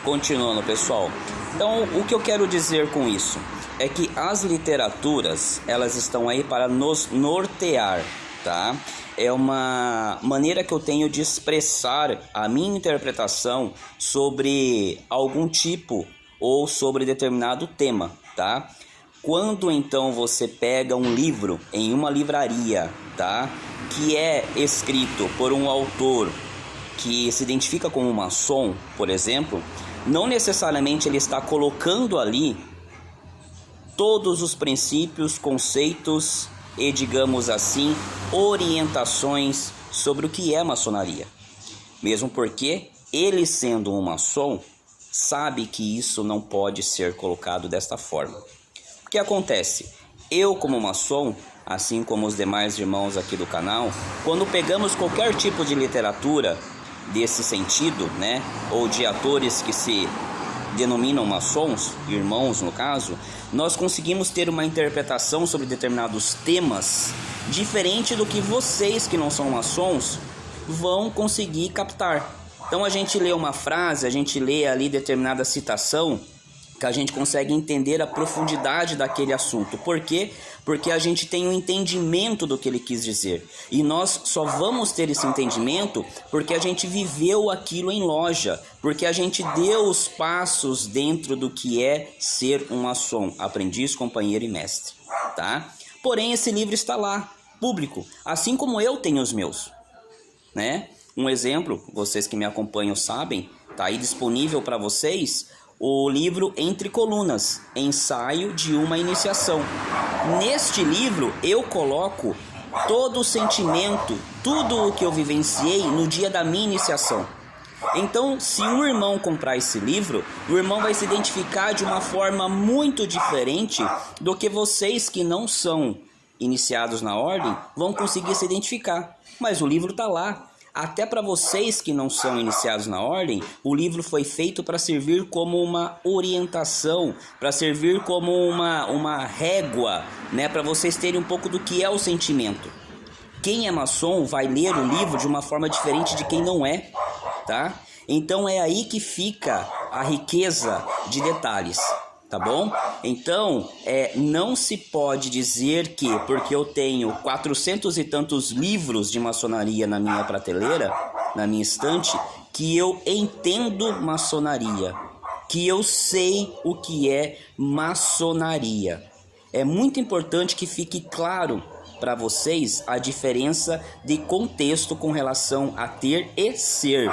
Continuando, pessoal. Então, o que eu quero dizer com isso é que as literaturas, elas estão aí para nos nortear, tá? É uma maneira que eu tenho de expressar a minha interpretação sobre algum tipo ou sobre determinado tema, tá? Quando então você pega um livro em uma livraria, tá? Que é escrito por um autor que se identifica como maçom, por exemplo, não necessariamente ele está colocando ali todos os princípios, conceitos e, digamos assim, orientações sobre o que é maçonaria. Mesmo porque ele, sendo um maçom, sabe que isso não pode ser colocado desta forma. O que acontece? Eu, como maçom, assim como os demais irmãos aqui do canal, quando pegamos qualquer tipo de literatura desse sentido, né, ou de atores que se denominam maçons, irmãos no caso, nós conseguimos ter uma interpretação sobre determinados temas diferente do que vocês que não são maçons vão conseguir captar. Então a gente lê uma frase, a gente lê ali determinada citação, que a gente consegue entender a profundidade daquele assunto. Por quê? Porque a gente tem um entendimento do que ele quis dizer. E nós só vamos ter esse entendimento porque a gente viveu aquilo em loja, porque a gente deu os passos dentro do que é ser um maçom, aprendiz, companheiro e mestre, tá? Porém, esse livro está lá, público, assim como eu tenho os meus, né? Um exemplo, vocês que me acompanham sabem, tá aí disponível para vocês o livro Entre Colunas, ensaio de uma iniciação. Neste livro eu coloco todo o sentimento, tudo o que eu vivenciei no dia da minha iniciação. Então, se um irmão comprar esse livro, o irmão vai se identificar de uma forma muito diferente do que vocês que não são iniciados na ordem vão conseguir se identificar. Mas o livro está lá. Até para vocês que não são iniciados na ordem, o livro foi feito para servir como uma orientação, para servir como uma régua, né, para vocês terem um pouco do que é o sentimento. Quem é maçom vai ler o livro de uma forma diferente de quem não é, tá? Então é aí que fica a riqueza de detalhes. Tá bom? Então, não se pode dizer que, porque eu tenho 400 e tantos livros de maçonaria na minha prateleira, na minha estante, que eu entendo maçonaria, que eu sei o que é maçonaria. É muito importante que fique claro para vocês a diferença de contexto com relação a ter e ser.